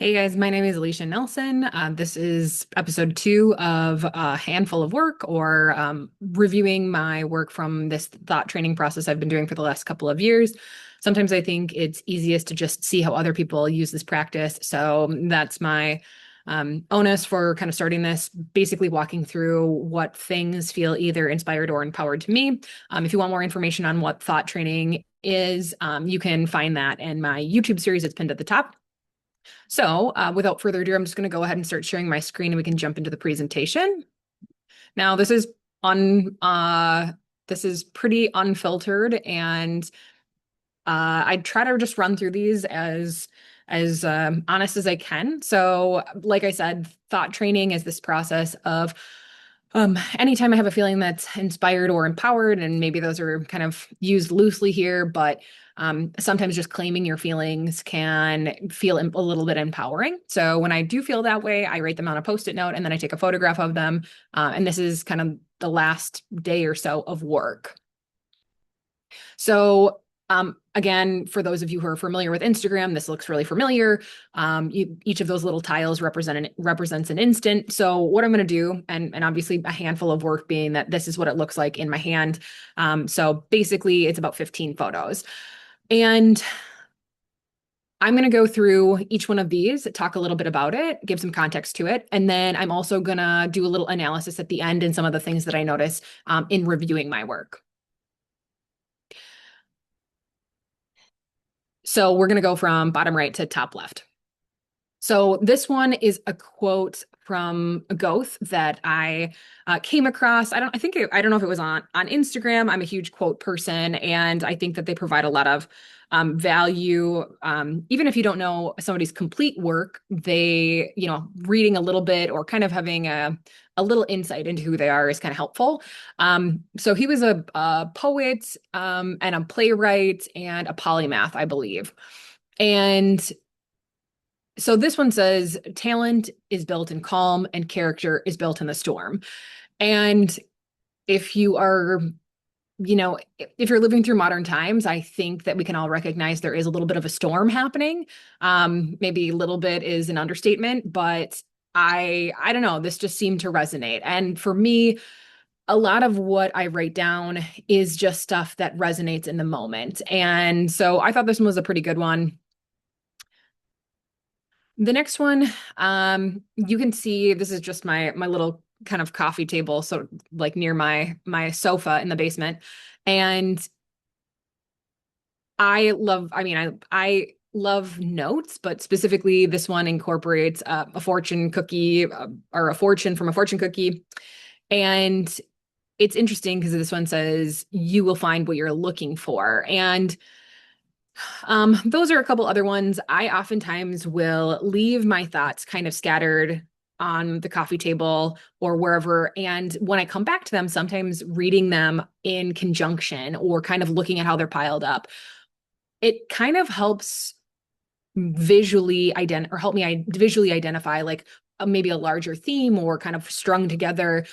Hey guys, my name is Alicia Nelson. This is episode 2 of A Handful of Work, or reviewing my work from this thought training process I've been doing for the last couple of years. Sometimes I think it's easiest to just see how other people use this practice. So that's my onus for kind of starting this, basically walking through what things feel either inspired or empowered to me. If you want more information on what thought training is, you can find that in my YouTube series. It's pinned at the top. So, without further ado, I'm just going to go ahead and start sharing my screen and we can jump into the presentation. Now, un this is pretty unfiltered, and I try to just run through these as honest as I can. So, like I said, thought training is this process of anytime I have a feeling that's inspired or empowered, and maybe those are kind of used loosely here, but sometimes just claiming your feelings can feel a little bit empowering. So when I do feel that way, I write them on a post-it note and then I take a photograph of them. And this is kind of the last day or so of work. So again, for those of you who are familiar with Instagram, this looks really familiar. Each of those little tiles represents an instant. So what I'm going to do, and obviously a handful of work being that this is what it looks like in my hand. So basically, it's about 15 photos. And I'm going to go through each one of these, talk a little bit about it, give some context to it. And then I'm also going to do a little analysis at the end and some of the things that I notice in reviewing my work. So we're going to go from bottom right to top left. So this one is a quote from a Goth that I came across. I don't know if it was on Instagram. I'm a huge quote person, and I think that they provide a lot of value. Even if you don't know somebody's complete work, reading a little bit or kind of having a little insight into who they are is kind of helpful. So he was a poet, and a playwright and a polymath, I believe. And so this one says, talent is built in calm and character is built in the storm. And if you are, if you're living through modern times, I think that we can all recognize there is a little bit of a storm happening. Maybe a little bit is an understatement, but I don't know, this just seemed to resonate. And for me, a lot of what I write down is just stuff that resonates in the moment. And so I thought this one was a pretty good one. The next one, you can see this is just my little kind of coffee table, so like near my sofa in the basement. And I love notes, but specifically this one incorporates a fortune cookie, or a fortune from a fortune cookie. And it's interesting because this one says, you will find what you're looking for. And those are a couple other ones. I oftentimes will leave my thoughts kind of scattered on the coffee table or wherever. And when I come back to them, sometimes reading them in conjunction or kind of looking at how they're piled up, it kind of helps visually identify like maybe a larger theme or kind of strung together.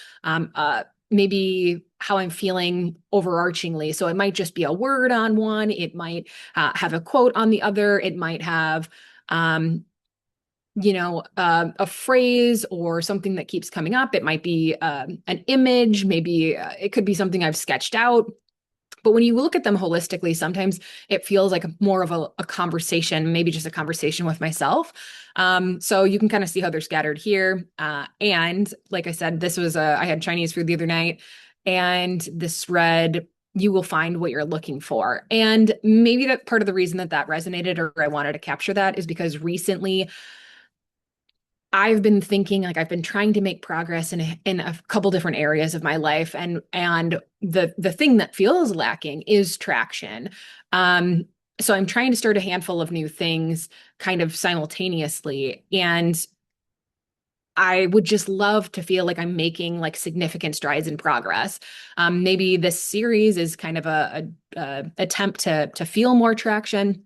Maybe how I'm feeling overarchingly. So it might just be a word on one. It might have a quote on the other. It might have, a phrase or something that keeps coming up. It might be an image. Maybe it could be something I've sketched out. But when you look at them holistically, sometimes it feels like more of a conversation, maybe just a conversation with myself. So you can kind of see how they're scattered here. And like I said, I had Chinese food the other night, and this read, you will find what you're looking for. And maybe that part of the reason that resonated, or I wanted to capture that, is because recently I've been thinking, like, I've been trying to make progress in a couple different areas of my life, and the thing that feels lacking is traction. So I'm trying to start a handful of new things kind of simultaneously, and I would just love to feel like I'm making like significant strides in progress. Maybe this series is kind of a attempt to feel more traction.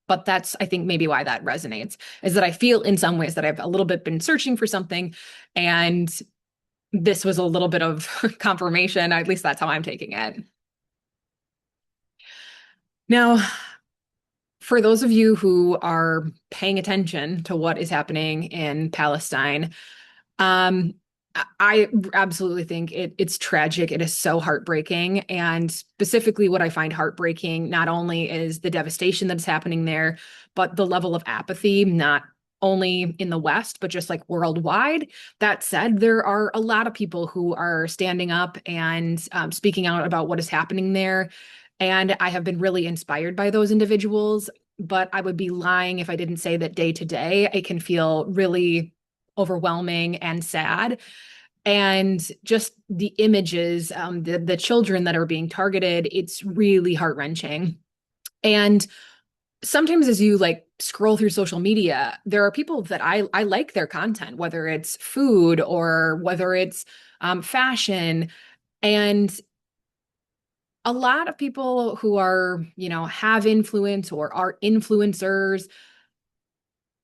But that's, I think, maybe why that resonates, is that I feel in some ways that I've a little bit been searching for something. And this was a little bit of confirmation. At least that's how I'm taking it. Now, For those of you who are paying attention to what is happening in Palestine, um, I absolutely think it's tragic. It is so heartbreaking. And specifically, what I find heartbreaking not only is the devastation that's happening there, but the level of apathy, not only in the West, but just like worldwide. That said, there are a lot of people who are standing up and speaking out about what is happening there. And I have been really inspired by those individuals. But I would be lying if I didn't say that day to day, it can feel really overwhelming and sad. And just the images, the children that are being targeted, it's really heart-wrenching. And sometimes as you like scroll through social media, there are people that I like their content, whether it's food or whether it's fashion. And a lot of people who are, have influence or are influencers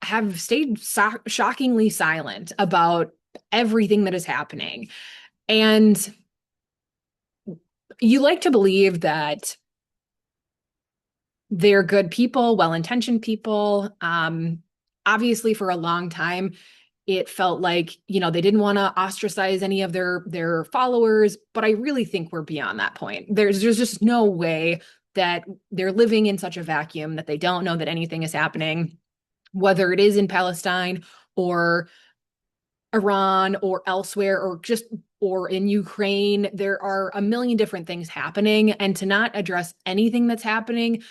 have stayed shockingly silent about everything that is happening. And you like to believe that they're good people, well-intentioned people. Obviously, for a long time, it felt like, they didn't want to ostracize any of their followers, but I really think we're beyond that point. There's just no way that they're living in such a vacuum that they don't know that anything is happening, whether it is in Palestine or Iran or elsewhere or in Ukraine. There are a million different things happening, and to not address anything that's happening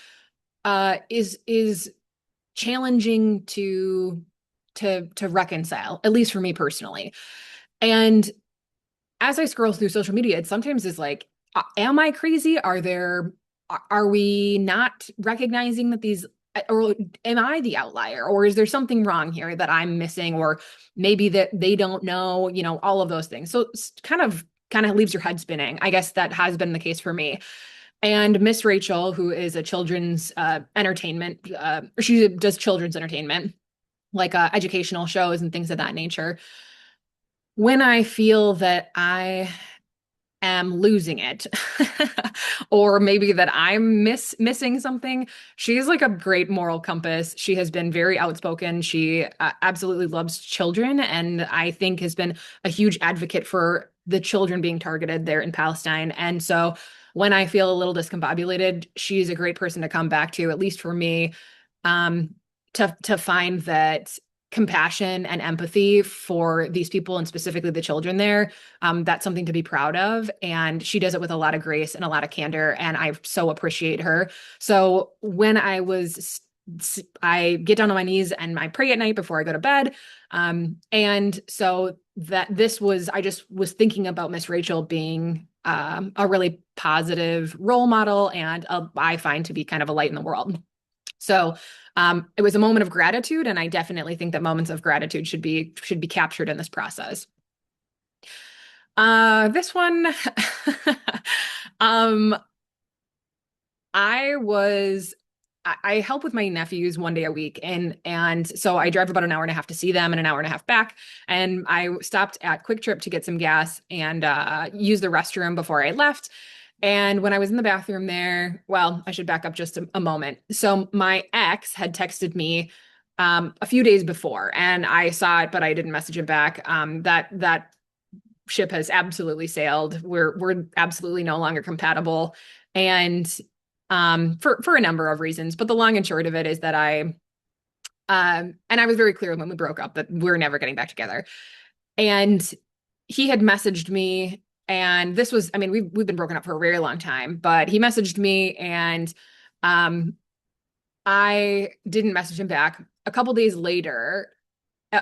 is challenging to reconcile, at least for me personally. And as I scroll through social media, it sometimes is like, am I crazy? Are we not recognizing that or am I the outlier? Or is there something wrong here that I'm missing? Or maybe that they don't know, all of those things. So it's kind of leaves your head spinning. I guess that has been the case for me. And Miss Rachel, who is a children's entertainment, she does children's entertainment, like educational shows and things of that nature. When I feel that I am losing it or maybe that I'm missing something, she's like a great moral compass. She has been very outspoken. She absolutely loves children, and I think has been a huge advocate for the children being targeted there in Palestine. And so when I feel a little discombobulated, she's a great person to come back to, at least for me, um, to find that compassion and empathy for these people and specifically the children there. That's something to be proud of. And she does it with a lot of grace and a lot of candor. And I so appreciate her. So when I get down on my knees and I pray at night before I go to bed. And so I just was thinking about Miss Rachel being a really positive role model and I find to be kind of a light in the world. So it was a moment of gratitude, and I definitely think that moments of gratitude should be captured in this process. This one, um, I was I help with my nephews one day a week, and so I drive about an hour and a half to see them and an hour and a half back. And I stopped at Quick Trip to get some gas and use the restroom before I left. And when I was in the bathroom there, well, I should back up just a moment. So my ex had texted me a few days before, and I saw it, but I didn't message him back. That ship has absolutely sailed. We're absolutely no longer compatible, and for a number of reasons. But the long and short of it is that and I was very clear when we broke up that we're never getting back together. And he had messaged me, and this was, I mean, we've been broken up for a very long time, but he messaged me, and I didn't message him back. A couple days later,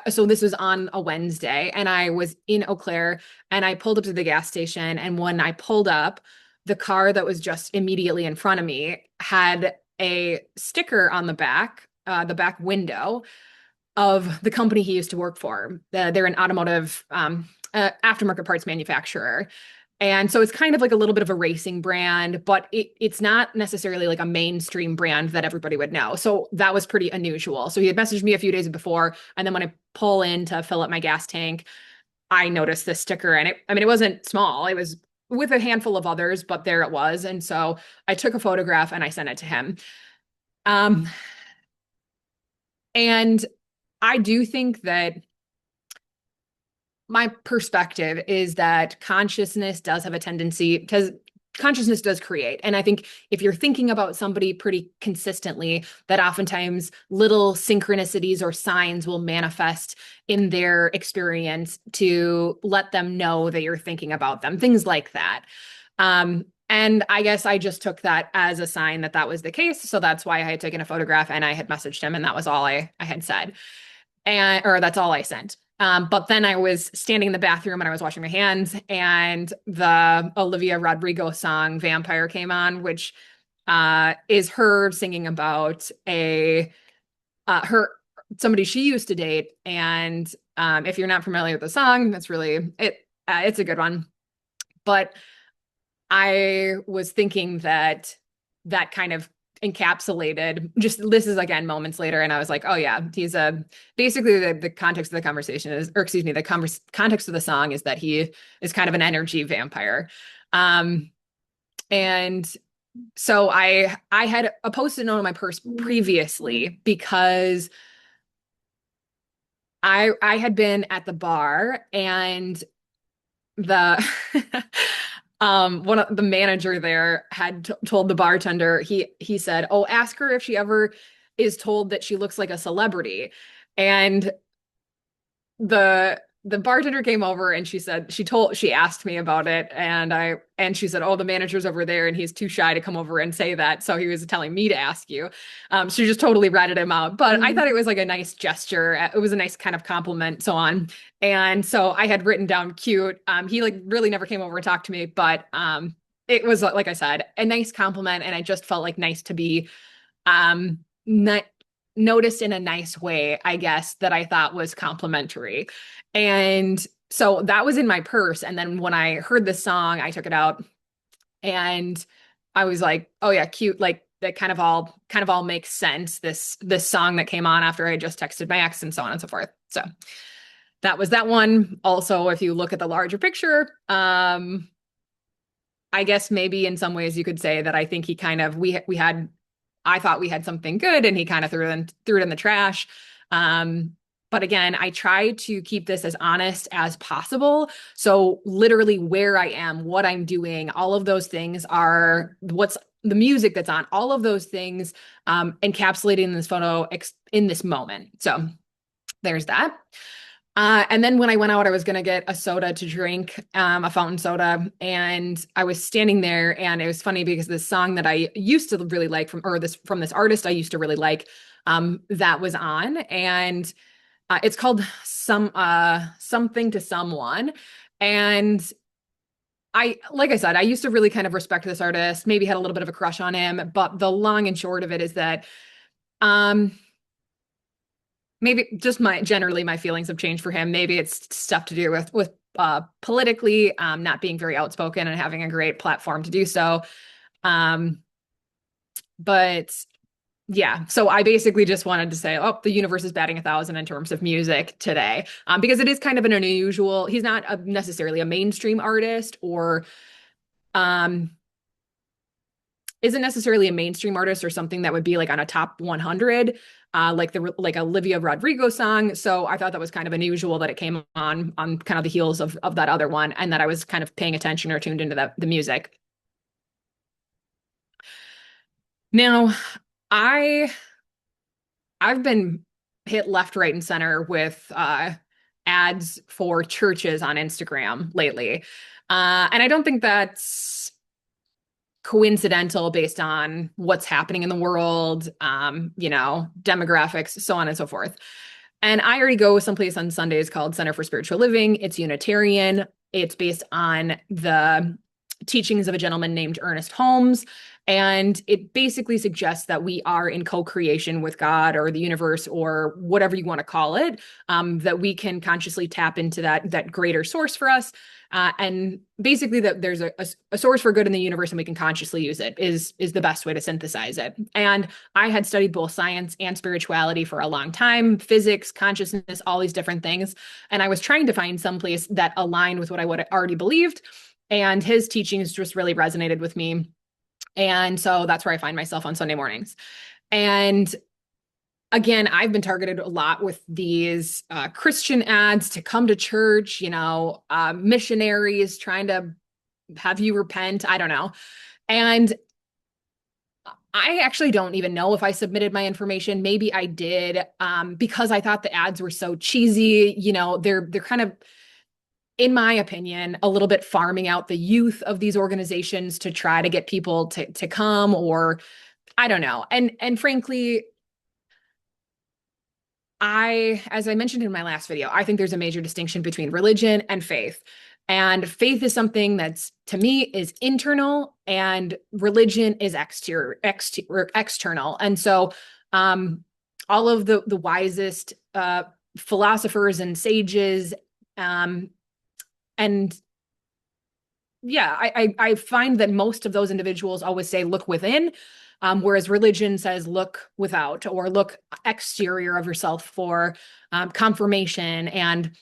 so this was on a Wednesday, and I was in Eau Claire, and I pulled up to the gas station, and when I pulled up, the car that was just immediately in front of me had a sticker on the back window of the company he used to work for. They're an automotive aftermarket parts manufacturer. And so it's kind of like a little bit of a racing brand, but it's not necessarily like a mainstream brand that everybody would know. So that was pretty unusual. So he had messaged me a few days before, and then when I pull in to fill up my gas tank, I noticed this sticker, and it wasn't small. It was with a handful of others, but there it was. And so I took a photograph and I sent it to him. Um, And I do think that my perspective is that consciousness does have a tendency, because consciousness does create. And I think if you're thinking about somebody pretty consistently, that oftentimes little synchronicities or signs will manifest in their experience to let them know that you're thinking about them, things like that. And I guess I just took that as a sign that that was the case. So that's why I had taken a photograph and I had messaged him, and that was all I had said. And or that's all I sent. But then I was standing in the bathroom and I was washing my hands, and the Olivia Rodrigo song Vampire came on, which is her singing about a her somebody she used to date. And if you're not familiar with the song, that's really it's a good one. But I was thinking that that kind of encapsulated just this is again moments later, and I was like, oh yeah, he's a basically the context of the conversation is, or excuse me, the context of the song is that he is kind of an energy vampire. Um, and so I had a post-it note in my purse previously because I had been at the bar, and the one of the manager there had told the bartender, he said, oh, ask her if she ever is told that she looks like a celebrity. And the bartender came over and she asked me about it, and she said, oh, the manager's over there and he's too shy to come over and say that, so he was telling me to ask you. She just totally ratted him out, but I thought it was like a nice gesture. It was a nice kind of compliment, so on. And so I had written down cute. He like really never came over and talked to me, but it was like I said, a nice compliment, and I just felt like nice to be not noticed in a nice way, I guess, that I thought was complimentary. And so that was in my purse. And then when I heard this song, I took it out and I was like, oh yeah, cute. Like that kind of all makes sense. This song that came on after I just texted my ex and so on and so forth. So that was that one. Also, if you look at the larger picture, I guess maybe in some ways you could say that I think he kind of we had I thought we had something good and he kind of threw it in the trash. But again, I try to keep this as honest as possible. So literally where I am, what I'm doing, all of those things are what's the music that's on, all of those things encapsulating in this photo in this moment. So there's that. And then when I went out, I was going to get a soda to drink, a fountain soda. And I was standing there, and it was funny because this song that I used to really like from this artist I used to really like, that was on. And it's called Something to Someone. And like I said, I used to really kind of respect this artist, maybe had a little bit of a crush on him. But the long and short of it is that, um, maybe just generally my feelings have changed for him. Maybe it's stuff to do with politically, not being very outspoken and having a great platform to do so. Um, but yeah, so I basically just wanted to say, oh, the universe is batting 1,000 in terms of music today, because it is kind of an unusual. He's not necessarily a mainstream artist, or um, isn't necessarily a mainstream artist or something that would be like on a top 100, like Olivia Rodrigo song. So I thought that was kind of unusual that it came on kind of the heels of that other one, and that I was kind of paying attention or tuned into the music. Now, I I've been hit left, right, and center with ads for churches on Instagram lately. And I don't think that's coincidental based on what's happening in the world, demographics, so on and so forth. And I already go someplace on Sundays called Center for Spiritual Living. It's Unitarian. It's based on the teachings of a gentleman named Ernest Holmes. And it basically suggests that we are in co-creation with God or the universe or whatever you want to call it, that we can consciously tap into that greater source for us. And basically that there's a source for good in the universe and we can consciously use it is the best way to synthesize it. And I had studied both science and spirituality for a long time, physics, consciousness, all these different things. And I was trying to find some place that aligned with what I would have already believed. And his teachings just really resonated with me. And so that's where I find myself on Sunday mornings. And again, I've been targeted a lot with these Christian ads to come to church, missionaries trying to have you repent. I don't know. And I actually don't even know if I submitted my information. Maybe I did, because I thought the ads were so cheesy. They're kind of, in my opinion, a little bit farming out the youth of these organizations to try to get people to come, or I don't know. And frankly, as I mentioned in my last video, I think there's a major distinction between religion and faith. And faith is something that's, to me, is internal, and religion is external. And so, all of the wisest philosophers and sages, um, and yeah, I find that most of those individuals always say, look within, whereas religion says, look without, or look exterior of yourself for confirmation. And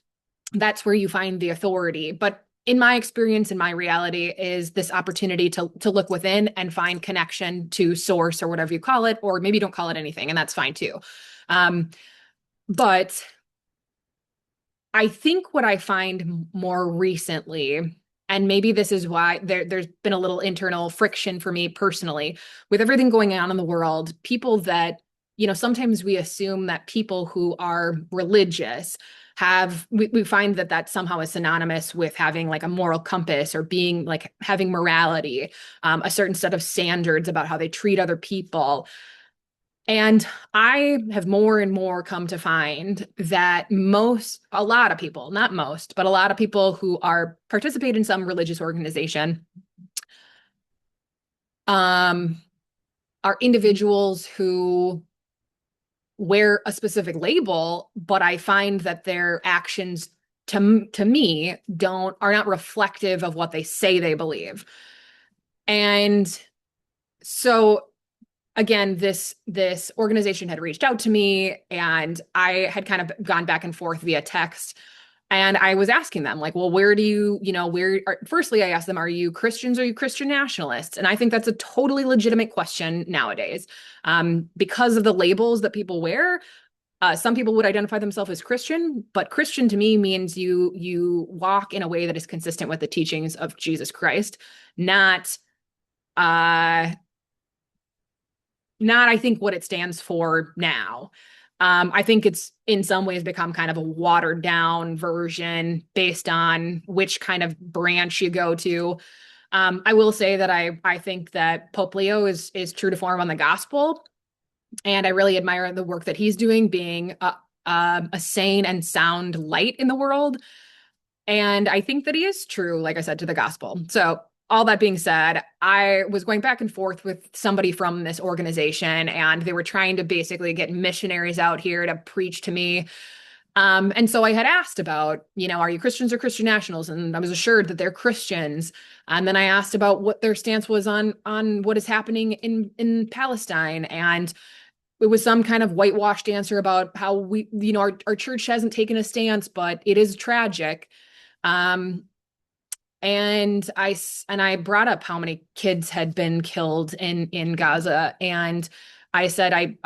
that's where you find the authority. But in my experience, in my reality, is this opportunity to look within and find connection to source, or whatever you call it, or maybe don't call it anything, and that's fine too. But I think what I find more recently, and maybe this is why there's been a little internal friction for me personally, with everything going on in the world, people that, sometimes we assume that people who are religious we find that somehow is synonymous with having like a moral compass, or being like having morality, a certain set of standards about how they treat other people. And I have more and more come to find that a lot of people, not most, but a lot of people who participate in some religious organization, are individuals who wear a specific label, but I find that their actions to me are not reflective of what they say they believe. And so again, this organization had reached out to me, and I had kind of gone back and forth via text. And I was asking them, like, well, where do firstly, I asked them, are you Christians? Or are you Christian nationalists? And I think that's a totally legitimate question nowadays, because of the labels that people wear. Some people would identify themselves as Christian, but Christian to me means you walk in a way that is consistent with the teachings of Jesus Christ, not I think what it stands for now. I think it's in some ways become kind of a watered down version based on which kind of branch you go to. I will say that I think that Pope Leo is true to form on the gospel, and I really admire the work that he's doing, being a sane and sound light in the world. And I think that he is true, like I said, to the gospel. So all that being said, I was going back and forth with somebody from this organization, and they were trying to basically get missionaries out here to preach to me. And so I had asked about, are you Christians or Christian nationals? And I was assured that they're Christians. And then I asked about what their stance was on what is happening in Palestine. And it was some kind of whitewashed answer about how our church hasn't taken a stance, but it is tragic. And I brought up how many kids had been killed in Gaza, and I said I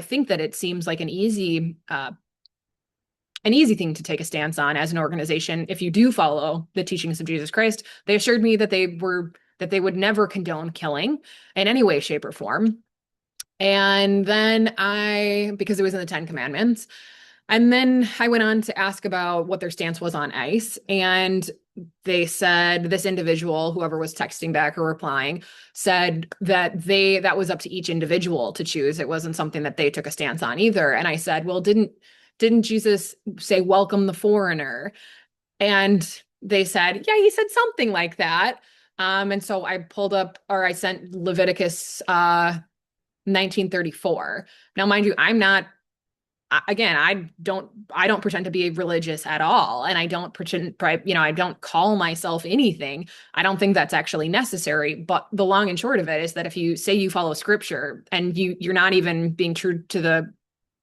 think that it seems like an easy thing to take a stance on as an organization if you do follow the teachings of Jesus Christ. They assured me that they would never condone killing in any way, shape, or form. And then because it was in the Ten Commandments. And then I went on to ask about what their stance was on ICE. And they said, this individual, whoever was texting back or replying, said that that was up to each individual to choose. It wasn't something that they took a stance on either. And I said, well, didn't Jesus say, welcome the foreigner? And they said, yeah, he said something like that. And so I pulled up, or I sent Leviticus 1934. Now, mind you, I don't pretend to be religious at all. And I don't pretend, I don't call myself anything. I don't think that's actually necessary. But the long and short of it is that if you say you follow scripture and you're not even being true to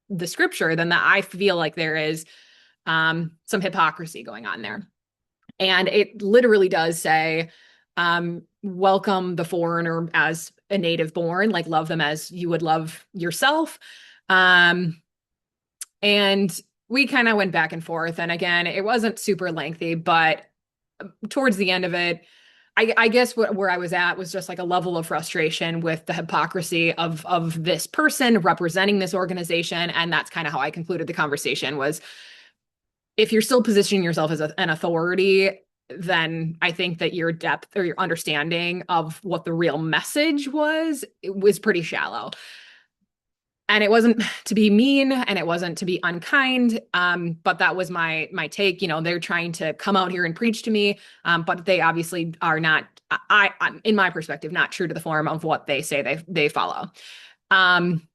the scripture, then I feel like there is some hypocrisy going on there. And it literally does say, welcome the foreigner as a native born, like love them as you would love yourself. Um, and we kind of went back and forth. And again, it wasn't super lengthy, but towards the end of it, I guess where I was at was just like a level of frustration with the hypocrisy of this person representing this organization. And that's kind of how I concluded the conversation was if you're still positioning yourself as an authority, then I think that your depth or your understanding of what the real message was, it was pretty shallow. And it wasn't to be mean and it wasn't to be unkind, but that was my take. You know, they're trying to come out here and preach to me, but they obviously are not, I'm in my perspective, not true to the form of what they say they follow. Um,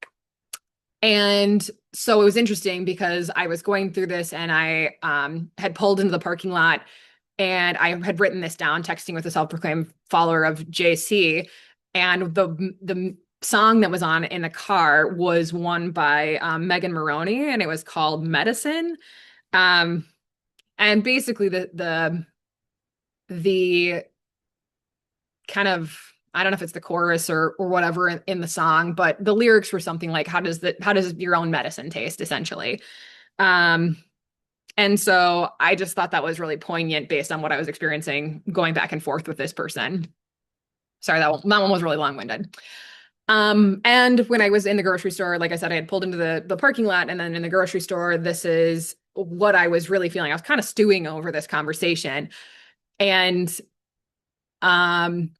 and so it was interesting because I was going through this and I had pulled into the parking lot and I had written this down, texting with a self-proclaimed follower of JC. And the song that was on in the car was one by Megan Maroney, and it was called Medicine. Um, and basically the kind of I don't know if it's the chorus or whatever in the song, but the lyrics were something like how does your own medicine taste, essentially. Um, and so I just thought that was really poignant based on what I was experiencing going back and forth with this person. Sorry, that one was really long-winded. And when I was in the grocery store, like I said, I had pulled into the parking lot, and then in the grocery store, this is what I was really feeling. I was kind of stewing over this conversation. And um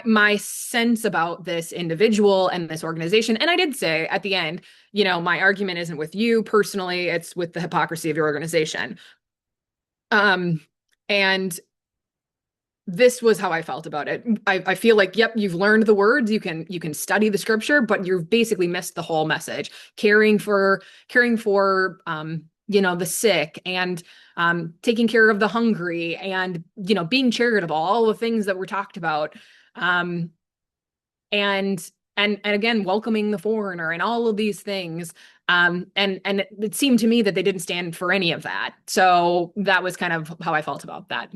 my sense about this individual and this organization, and I did say at the end, you know, my argument isn't with you personally, it's with the hypocrisy of your organization. Um, and this was how I felt about it. I feel like, yep, you've learned the words, you can study the scripture, but you've basically missed the whole message. Caring for you know, the sick and taking care of the hungry and, you know, being charitable, all the things that were talked about. Um, and and again, welcoming the foreigner and all of these things. And it seemed to me that they didn't stand for any of that. So that was kind of how I felt about that.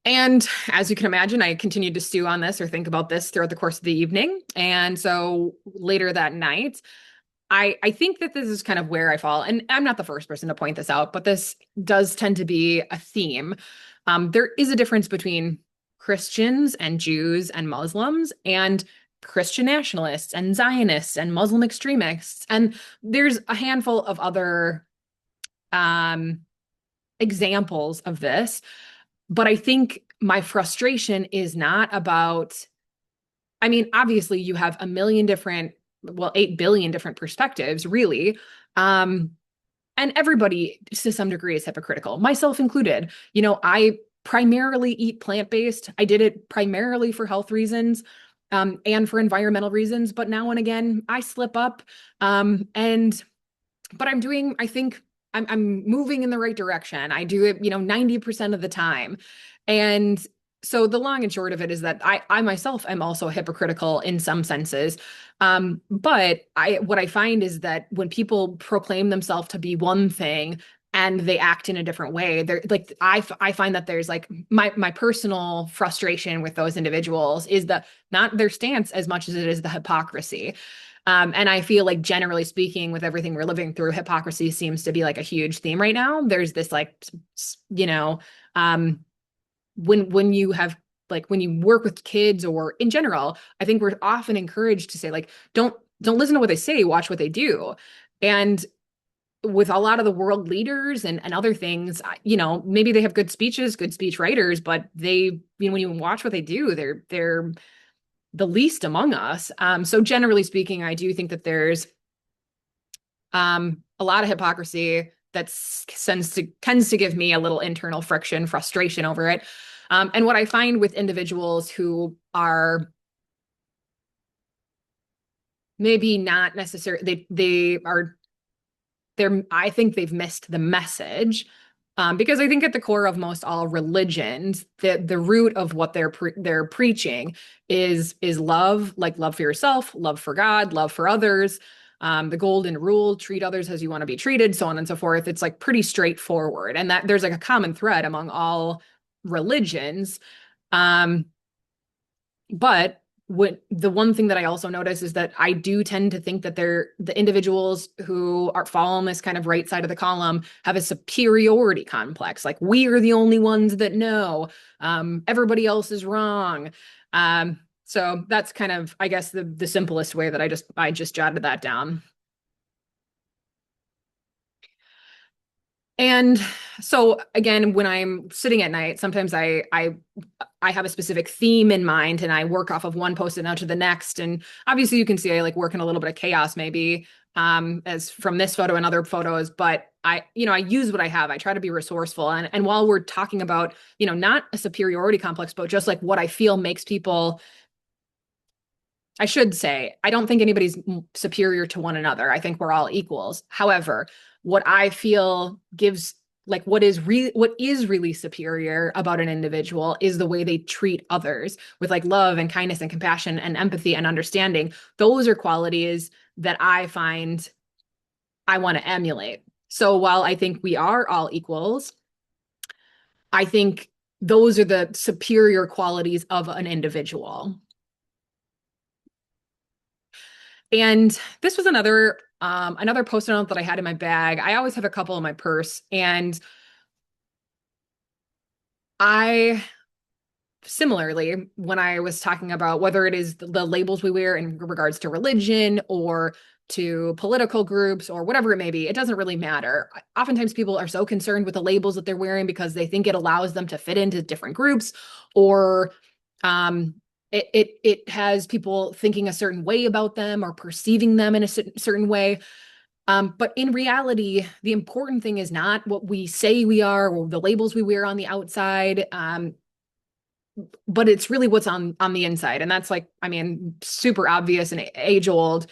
And as you can imagine, I continued to stew on this or think about this throughout the course of the evening. And so later that night, I think that this is kind of where I fall. And I'm not the first person to point this out, but this does tend to be a theme. There is a difference between Christians and Jews and Muslims and Christian nationalists and Zionists and Muslim extremists. And there's a handful of other um, examples of this. But I think my frustration is not about, I mean, obviously you have a million different, well, 8 billion different perspectives, really. Um, and everybody to some degree is hypocritical, myself included. You know, I primarily eat plant-based. I did it primarily for health reasons, and for environmental reasons, but now and again I slip up. And but I'm doing, I think I'm moving in the right direction. I do it, you know, 90% of the time. And so the long and short of it is that I myself am also hypocritical in some senses. But what I find is that when people proclaim themselves to be one thing and they act in a different way, they're like I find that there's like my personal frustration with those individuals is the not their stance as much as it is the hypocrisy. And I feel like generally speaking, with everything we're living through, hypocrisy seems to be like a huge theme right now. There's this like, you know, um, when you have like when you work with kids or in general, I think we're often encouraged to say like, don't listen to what they say, watch what they do. And with a lot of the world leaders and other things, you know, maybe they have good speeches, good speech writers, but they, you know, when you watch what they do, they're the least among us. So generally speaking, I do think that there's a lot of hypocrisy that tends to give me a little internal friction, frustration over it. And what I find with individuals who are maybe not necessarily they're I think they've missed the message. Because I think at the core of most all religions, the root of what they're preaching is love, like love for yourself, love for God, love for others. The golden rule: treat others as you want to be treated, so on and so forth. It's like pretty straightforward, and that there's like a common thread among all religions. Um, but what the one thing that I also notice is that I do tend to think that they're the individuals who are fall on this kind of right side of the column have a superiority complex. Like we are the only ones that know. Everybody else is wrong. So that's kind of, I guess, the simplest way that I just jotted that down. And so again, when I'm sitting at night, sometimes I have a specific theme in mind and I work off of one post-it note to the next. And obviously you can see I like work in a little bit of chaos maybe as from this photo and other photos, but I use what I have. I try to be resourceful. And while we're talking about, not a superiority complex, but just like what I feel makes people I should say, I don't think anybody's superior to one another. I think we're all equals. However, what I feel gives like what is really superior about an individual is the way they treat others with like love and kindness and compassion and empathy and understanding. Those are qualities that I find I want to emulate. So while I think we are all equals, I think those are the superior qualities of an individual. And this was another post-it note that I had in my bag. I always have a couple in my purse, and I similarly, when I was talking about whether it is the labels we wear in regards to religion or to political groups or whatever it may be, it doesn't really matter. Oftentimes people are so concerned with the labels that they're wearing because they think it allows them to fit into different groups or um it has people thinking a certain way about them or perceiving them in a certain way. But in reality, the important thing is not what we say we are or the labels we wear on the outside. But it's really what's on the inside. And that's like, I mean, super obvious and age old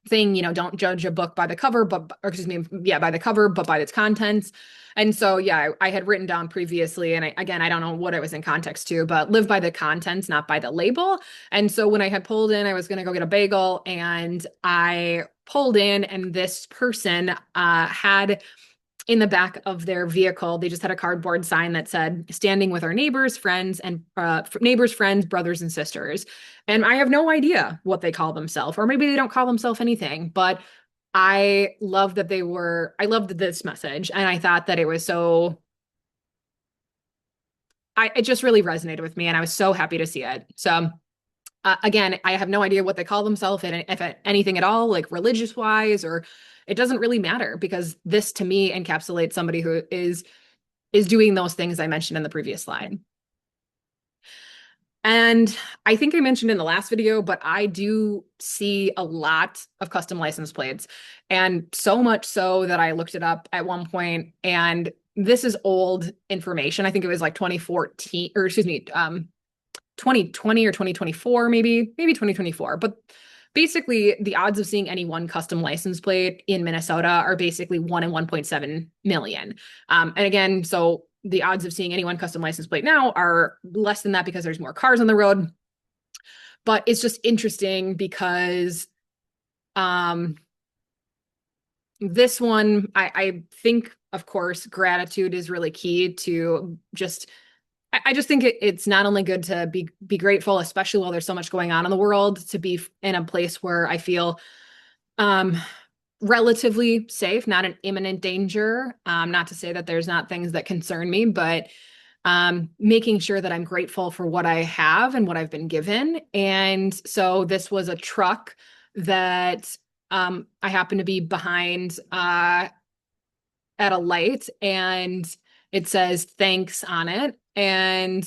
thing, don't judge a book by the cover, or excuse me, yeah, by the cover, but by its contents. And so, yeah, I had written down previously, and again, I don't know what it was in context to, but live by the contents, not by the label. And so when I had pulled in, I was going to go get a bagel, and I pulled in, and this person had in the back of their vehicle, they just had a cardboard sign that said, standing with our neighbors, friends, and neighbors, friends, brothers, and sisters. And I have no idea what they call themselves, or maybe they don't call themselves anything, but I loved this message. And I thought that it was it just really resonated with me. And I was so happy to see it. So, again, I have no idea what they call themselves, and if anything at all, like religious wise, or it doesn't really matter because this to me encapsulates somebody who is doing those things I mentioned in the previous slide. And I think I mentioned in the last video, but I do see a lot of custom license plates, and so much so that I looked it up at one point, and this is old information. I think it was like 2014, or excuse me, 2020 or 2024, maybe 2024. But basically, the odds of seeing any one custom license plate in Minnesota are basically 1 in 1.7 million. And again, so the odds of seeing any one custom license plate now are less than that because there's more cars on the road. But it's just interesting because this one, I think, of course, gratitude is really key to just I just think it's not only good to be grateful, especially while there's so much going on in the world, to be in a place where I feel um, relatively safe, not an imminent danger. Not to say that there's not things that concern me, but making sure that I'm grateful for what I have and what I've been given. And so this was a truck that I happened to be behind at a light, and it says thanks on it. And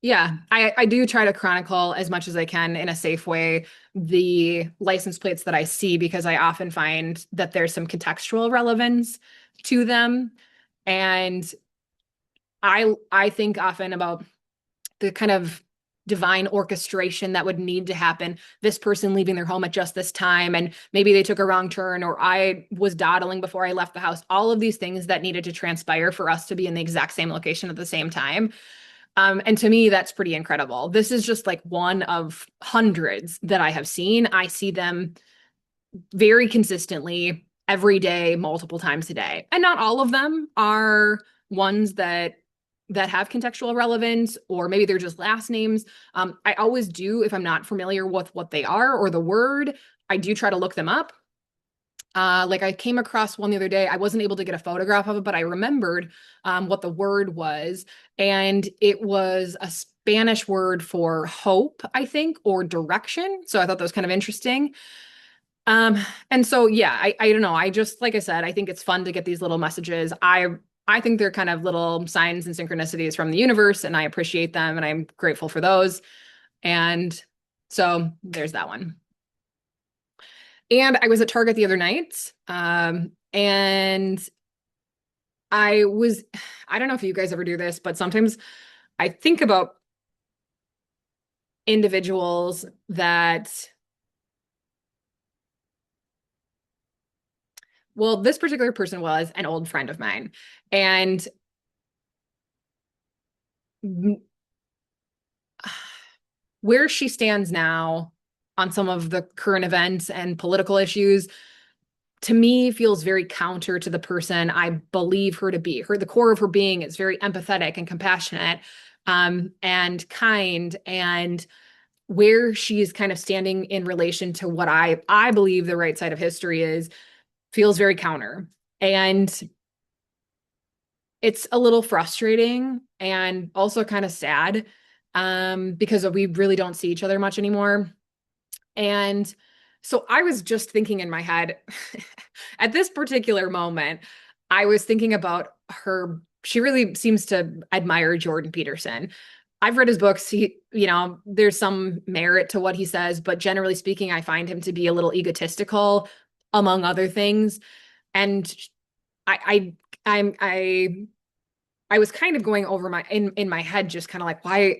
yeah, I do try to chronicle as much as I can in a safe way the license plates that I see because I often find that there's some contextual relevance to them. And I think often about the kind of divine orchestration that would need to happen. This person leaving their home at just this time, and maybe they took a wrong turn, or I was dawdling before I left the house. All of these things that needed to transpire for us to be in the exact same location at the same time. And to me, that's pretty incredible. This is just like one of hundreds that I have seen. I see them very consistently every day, multiple times a day. And not all of them are ones that that have contextual relevance, or maybe they're just last names. I always do, if I'm not familiar with what they are or the word, I do try to look them up. Like I came across one the other day. I wasn't able to get a photograph of it, but I remembered what the word was. And it was a Spanish word for hope, I think, or direction. So I thought that was kind of interesting. Um, and so yeah, I don't know. I just like I said, I think it's fun to get these little messages. I think they're kind of little signs and synchronicities from the universe, and I appreciate them and I'm grateful for those. And so there's that one. And I was at Target the other night, and I was, I don't know if you guys ever do this, but sometimes I think about individuals that, well, this particular person was an old friend of mine. And where she stands now on some of the current events and political issues, to me, feels very counter to the person I believe her to be. The core of her being is very empathetic and compassionate, and kind, and where she is kind of standing in relation to what I believe the right side of history is feels very counter. And it's a little frustrating and also kind of sad, because we really don't see each other much anymore. And so I was just thinking in my head at this particular moment, I was thinking about her. She really seems to admire Jordan Peterson. I've read his books. There's some merit to what he says, but generally speaking, I find him to be a little egotistical, among other things. And I, I was kind of going over in my head, just kind of like why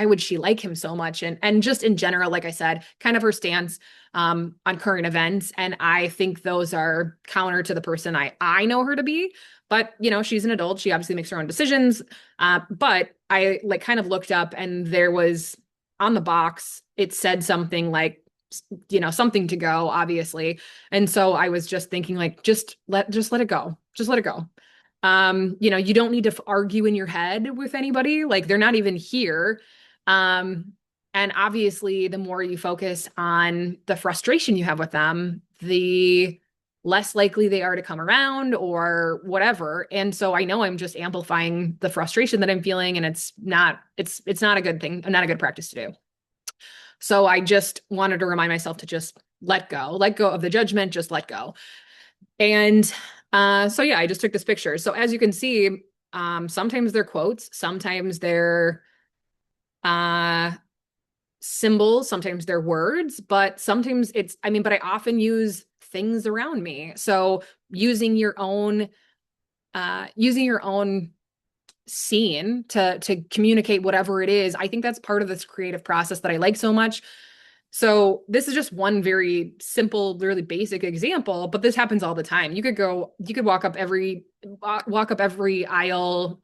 would she like him so much, and just in general, like I said, kind of her stance on current events, and I think those are counter to the person I know her to be. But she's an adult, she obviously makes her own decisions. But I like kind of looked up, and there was on the box it said something like something to go, obviously. And so I was just thinking like just let it go, just let it go. You don't need to argue in your head with anybody. Like they're not even here. And obviously, the more you focus on the frustration you have with them, the less likely they are to come around or whatever. And so I know I'm just amplifying the frustration that I'm feeling, and it's not a good thing, not a good practice to do. So I just wanted to remind myself to just let go of the judgment, just let go. And so yeah, I just took this picture. So as you can see, sometimes they're quotes, sometimes they're uh, symbols, sometimes they're words, but sometimes but I often use things around me. So using your own scene to communicate whatever it is, I think that's part of this creative process that I like so much. So this is just one very simple, really basic example, but this happens all the time. You could walk up every aisle,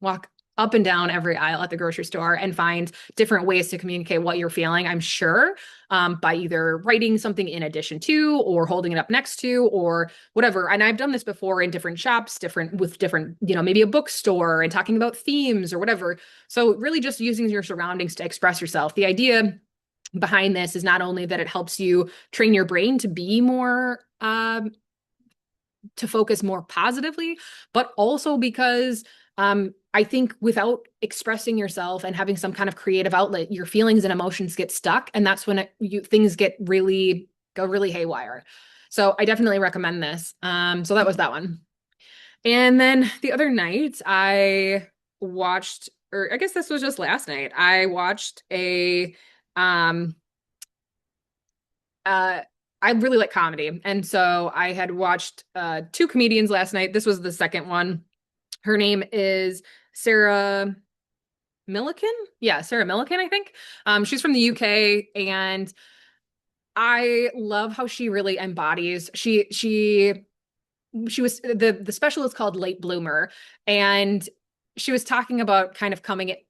walk up and down every aisle at the grocery store and find different ways to communicate what you're feeling, I'm sure, by either writing something in addition to, or holding it up next to, or whatever. And I've done this before in different shops, with different, maybe a bookstore, and talking about themes or whatever. So really just using your surroundings to express yourself. The idea behind this is not only that it helps you train your brain to be more to focus more positively, but also because I think without expressing yourself and having some kind of creative outlet, your feelings and emotions get stuck, and that's when things go really haywire. So I definitely recommend this. So that was that one. And then the other night I watched, or I guess this was just last night, I watched a um uh I really like comedy. And so I had watched two comedians last night. This was the second one. Her name is Sarah Millican. Yeah, Sarah Millican, I think. She's from the UK, and I love how she really embodies. She was the special is called Late Bloomer, and she was talking about kind of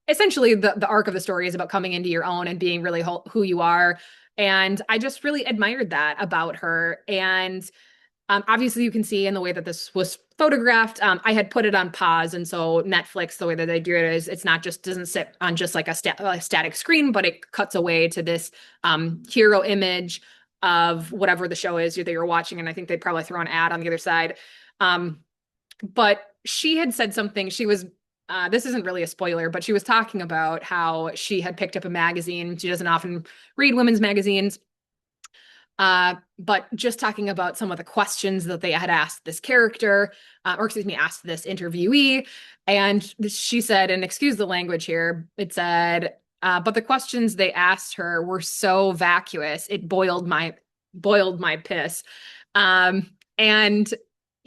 essentially the arc of the story is about coming into your own and being really who you are. And I just really admired that about her. And Obviously, you can see in the way that this was photographed. I had put it on pause, and so Netflix, the way that they do it is it's not just doesn't sit on just like a static screen, but it cuts away to this hero image of whatever the show is that you're watching, and I think they probably throw an ad on the other side. Um, but she had said something. She was this isn't really a spoiler, but she was talking about how she had picked up a magazine. She doesn't often read women's magazines, but just talking about some of the questions that they had asked this character, or excuse me, asked this interviewee. And she said, and excuse the language here, it said, but the questions they asked her were so vacuous, it boiled my piss. And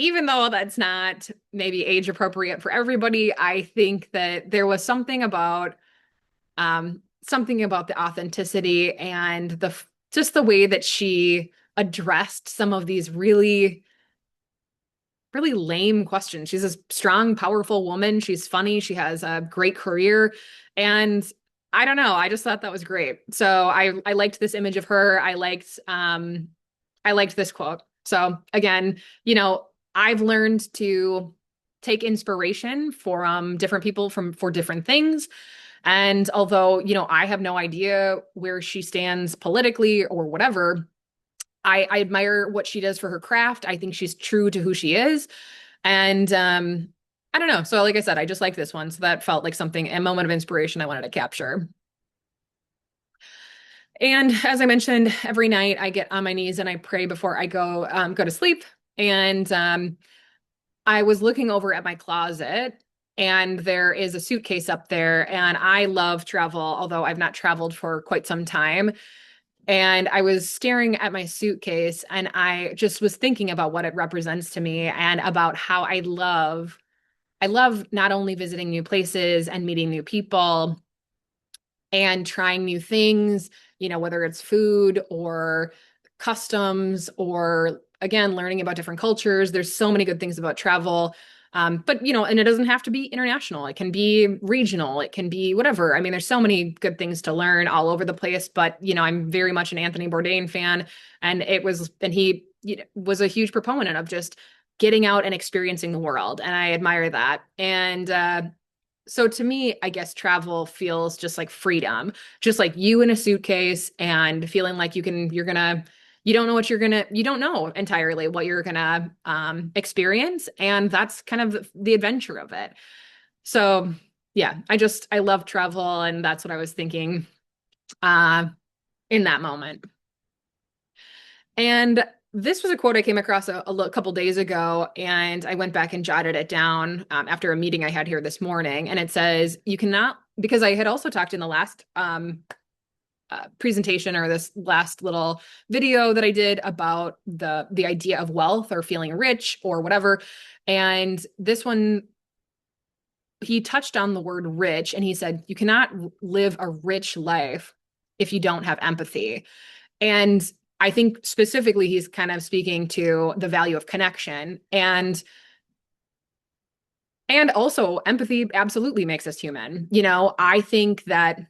even though that's not maybe age appropriate for everybody, I think that there was something about the authenticity and the just the way that she addressed some of these really lame questions. She's a strong, powerful woman. She's funny. She has a great career. And I don't know. I just thought that was great. So I liked this image of her. I liked this quote. So again, I've learned to take inspiration from different people for different things. And although, I have no idea where she stands politically or whatever, I admire what she does for her craft. I think she's true to who she is. And I don't know. So like I said, I just like this one. So that felt like a moment of inspiration I wanted to capture. And as I mentioned, every night I get on my knees and I pray before I go to sleep. And I was looking over at my closet and there is a suitcase up there. And I love travel, although I've not traveled for quite some time. And I was staring at my suitcase and I just was thinking about what it represents to me and about how I love not only visiting new places and meeting new people and trying new things, whether it's food or customs or again, learning about different cultures. There's so many good things about travel. But and it doesn't have to be international. It can be regional. It can be whatever. I mean, there's so many good things to learn all over the place. But I'm very much an Anthony Bourdain fan, and he was a huge proponent of just getting out and experiencing the world, and I admire that. And so to me, I guess travel feels just like freedom, just like you in a suitcase and feeling like you don't know you don't know entirely what you're gonna experience. And that's kind of the adventure of it. So yeah, I love travel. And that's what I was thinking uh, in that moment. And this was a quote I came across a couple days ago, and I went back and jotted it down after a meeting I had here this morning. And it says, "You cannot," because I had also talked in the last presentation or this last little video that I did about the idea of wealth or feeling rich or whatever. And this one, he touched on the word rich, and he said, "You cannot live a rich life if you don't have empathy." And I think specifically he's kind of speaking to the value of connection and also empathy absolutely makes us human. I think that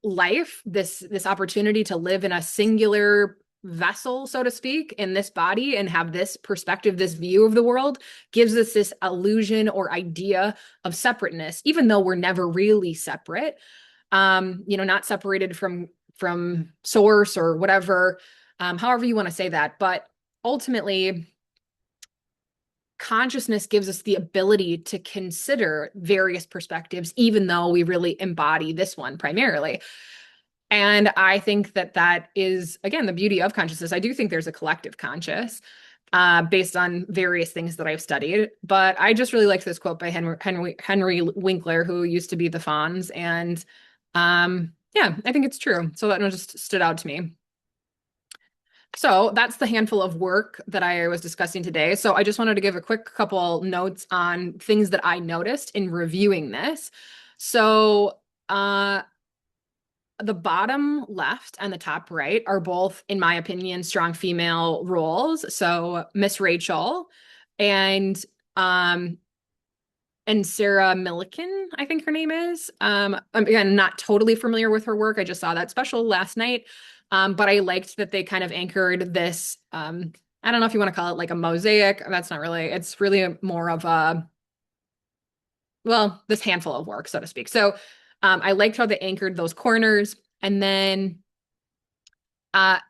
life, this opportunity to live in a singular vessel, so to speak, in this body and have this perspective, this view of the world, gives us this illusion or idea of separateness, even though we're never really separate. Not separated from source or whatever, however you want to say that. But ultimately, consciousness gives us the ability to consider various perspectives, even though we really embody this one primarily. And I think that is, again, the beauty of consciousness. I do think there's a collective conscious based on various things that I've studied. But I just really liked this quote by Henry Winkler, who used to be the Fonz. And yeah, I think it's true. So that one just stood out to me. So that's the handful of work that I was discussing today. So I just wanted to give a quick couple notes on things that I noticed in reviewing this. So the bottom left and the top right are both, in my opinion, strong female roles. So Miss Rachel and and Sarah Milliken, I think her name is. I'm again not totally familiar with her work. I just saw that special last night. But I liked that they kind of anchored this. I don't know if you want to call it like a mosaic. That's not really, it's really more of a, well, this handful of work, so to speak. So I liked how they anchored those corners. And then uh,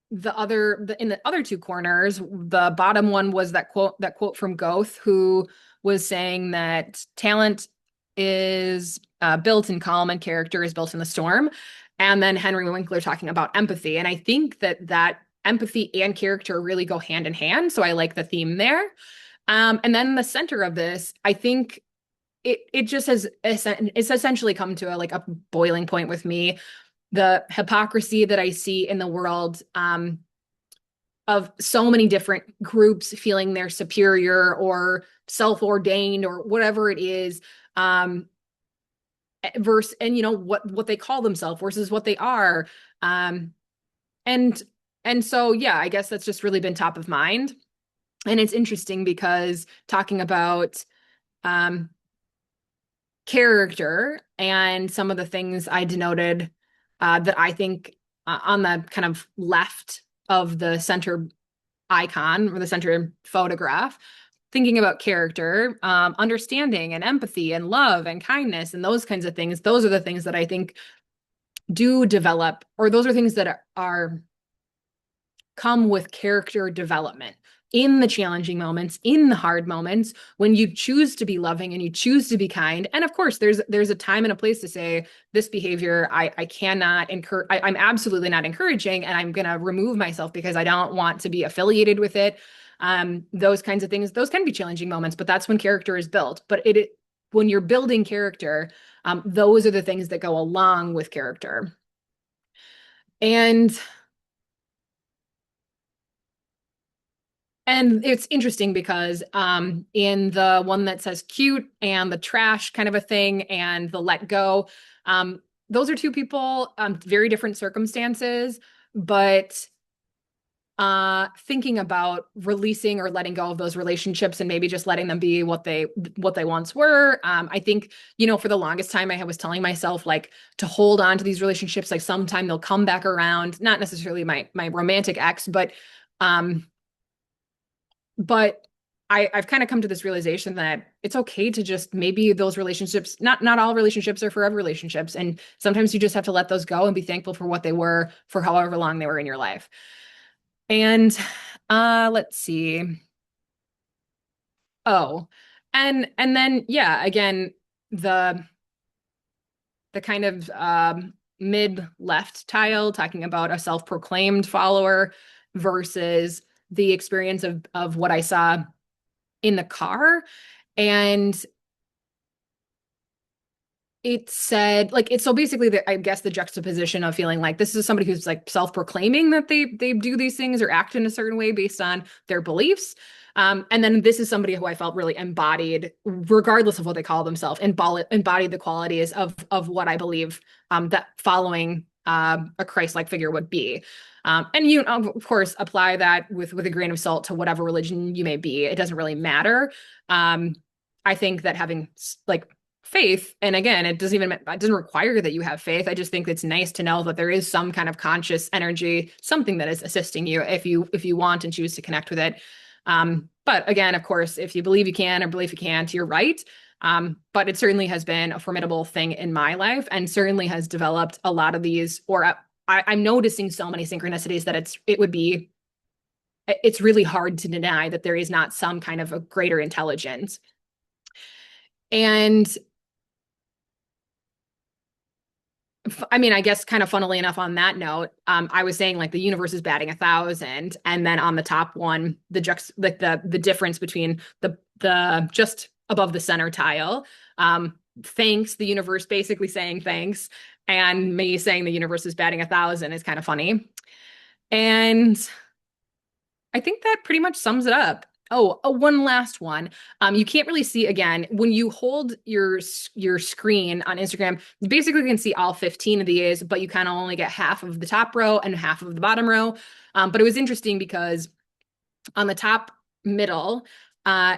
in the other two corners, the bottom one was that quote from Goethe, who was saying that talent is built in calm and character is built in the storm. And then Henry Winkler talking about empathy. And I think that empathy and character really go hand in hand. So I like the theme there. And then the center of this, I think it just has it's essentially come to a boiling point with me. The hypocrisy that I see in the world, of so many different groups feeling they're superior or self-ordained or whatever it is, versus, and what they call themselves versus what they are. Um, and so yeah, I guess that's just really been top of mind. And it's interesting because talking about um character and some of the things I denoted, that I think, on the kind of left of the center icon or the center photograph, thinking about character, understanding and empathy and love and kindness and those kinds of things. Those are the things that I think do develop, or those are things that are come with character development in the challenging moments, in the hard moments, when you choose to be loving and you choose to be kind. And of course, there's a time and a place to say this behavior I cannot encourage. I'm absolutely not encouraging, and I'm going to remove myself because I don't want to be affiliated with it. Those kinds of things, those can be challenging moments, but that's when character is built. But when you're building character, those are the things that go along with character. And it's interesting because in the one that says cute and the trash kind of a thing and the let go, those are two people, very different circumstances, but thinking about releasing or letting go of those relationships and maybe just letting them be what they once were. I think, for the longest time I was telling myself like to hold on to these relationships, like sometime they'll come back around, not necessarily my romantic ex, but I've kind of come to this realization that it's okay to just, maybe those relationships, not all relationships are forever relationships. And sometimes you just have to let those go and be thankful for what they were for however long they were in your life. And let's see. Oh, and then yeah, again, the kind of mid left tile talking about a self-proclaimed follower versus the experience of what I saw in the car. And it said like it's so basically I guess the juxtaposition of feeling like this is somebody who's like self-proclaiming that they do these things or act in a certain way based on their beliefs. And then this is somebody who I felt really embodied, regardless of what they call themselves, embodied the qualities of what I believe, that following a Christ-like figure would be. And you, of course, apply that with a grain of salt to whatever religion you may be. It doesn't really matter. I think that having like faith, and again, it doesn't require that you have faith. I just think it's nice to know that there is some kind of conscious energy, something that is assisting you if you want and choose to connect with it. But again, of course, if you believe you can or believe you can't, you're right. But it certainly has been a formidable thing in my life and certainly has developed a lot of these, or I'm noticing so many synchronicities that it's really hard to deny that there is not some kind of a greater intelligence. And I mean, I guess kind of funnily enough on that note, I was saying like the universe is batting 1,000, and then on the top one, the difference between the just above the center tile, thanks, the universe basically saying thanks, and me saying the universe is batting 1,000 is kind of funny. And I think that pretty much sums it up. Oh, one last one. You can't really see again when you hold your screen on Instagram. You basically can see all 15 of these, but you kind of only get half of the top row and half of the bottom row. But it was interesting because on the top middle,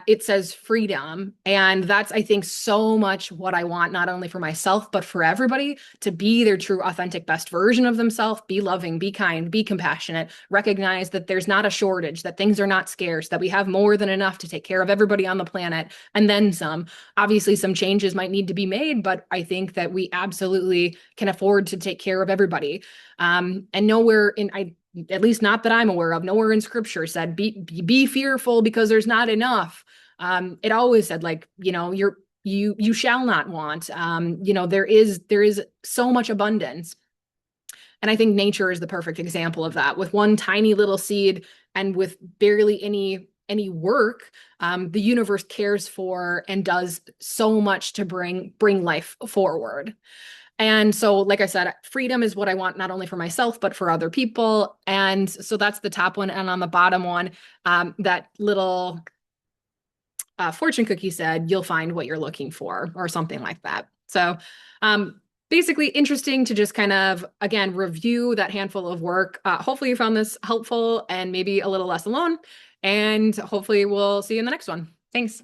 it says freedom. And that's, I think, so much what I want, not only for myself, but for everybody to be their true, authentic, best version of themselves, be loving, be kind, be compassionate, recognize that there's not a shortage, that things are not scarce, that we have more than enough to take care of everybody on the planet and then some. Obviously, some changes might need to be made, but I think that we absolutely can afford to take care of everybody. And nowhere in, at least not that I'm aware of, nowhere in scripture said be fearful because there's not enough. It always said, like, you shall not want. There is so much abundance. And I think nature is the perfect example of that. With one tiny little seed and with barely any work, the universe cares for and does so much to bring life forward. And so, like I said, freedom is what I want, not only for myself, but for other people. And so that's the top one. And on the bottom one, that little fortune cookie said, you'll find what you're looking for, or something like that. So, basically interesting to just kind of, again, review that handful of work. Hopefully you found this helpful and maybe a little less alone. And hopefully we'll see you in the next one. Thanks.